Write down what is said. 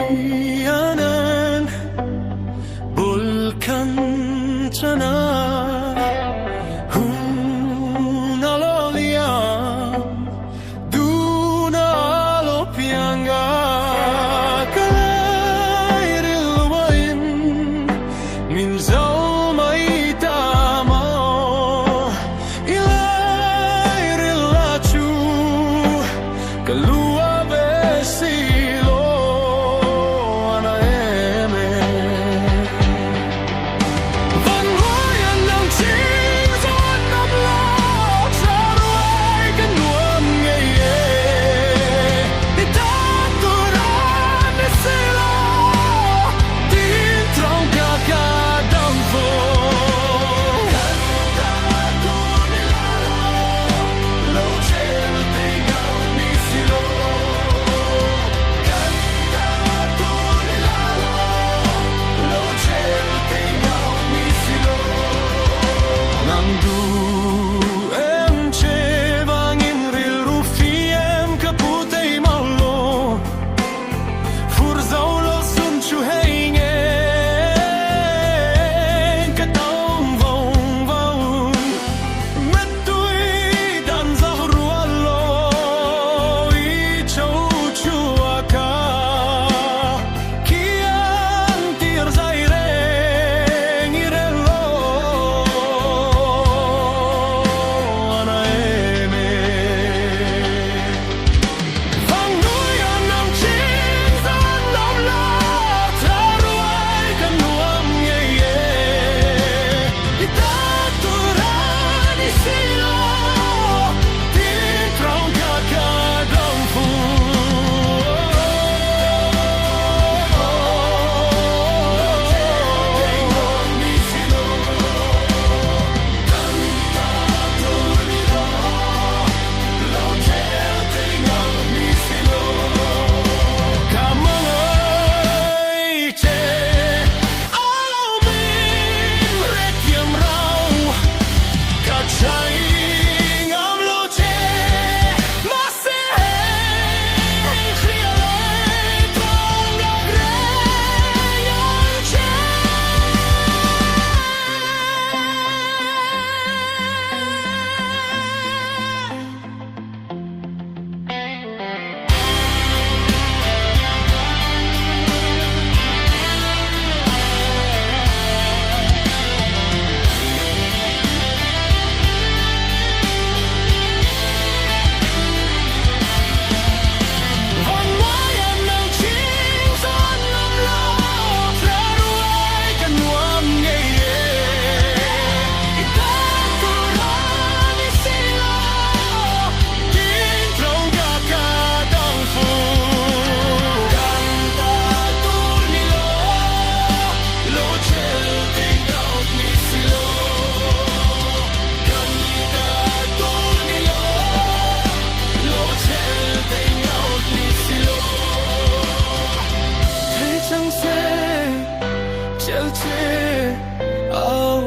bayanan Bulkan sana Hunaloliam Dunalopianga Kalairilwain Minzal maitama Ilairilachu Kalua besilo anaeme Van hoyan ng tingson na blok Sa ruay kanuam ngaye Itaturan na sila Tintrong kakadamfo Kantado nilalo Lo chen tingaw ni silo Kantado nilalo Lo chen tingaw ni silo Nang duem che bangin ril rufiem kaputay malo Furzaulo sun chu hängen Katong vong vong Metui dan zahrualo I chau chuaka Kian tir zaireng irelo anaeme Vang nuyan ng chinsan ng lahat Sa ruay kanuam ngaye Itaturan isilo Tintrong kakadamfu Tingaw ni silo Kantado nila Lo chen tingaw ni silo Kamangay che Alamin rekyam raw Kachaing am lo che Masih khrialay Trong lagreyan che Van wayan ng chinsan ng lahat Sa ruay kanuam ngaye Itaturan isilo Tintrong kakadamfu Kantado nila Lo chen tingaw ni silo Kantado nila Lo chen tingaw ni silo Thế chẳng sẽ chel che ao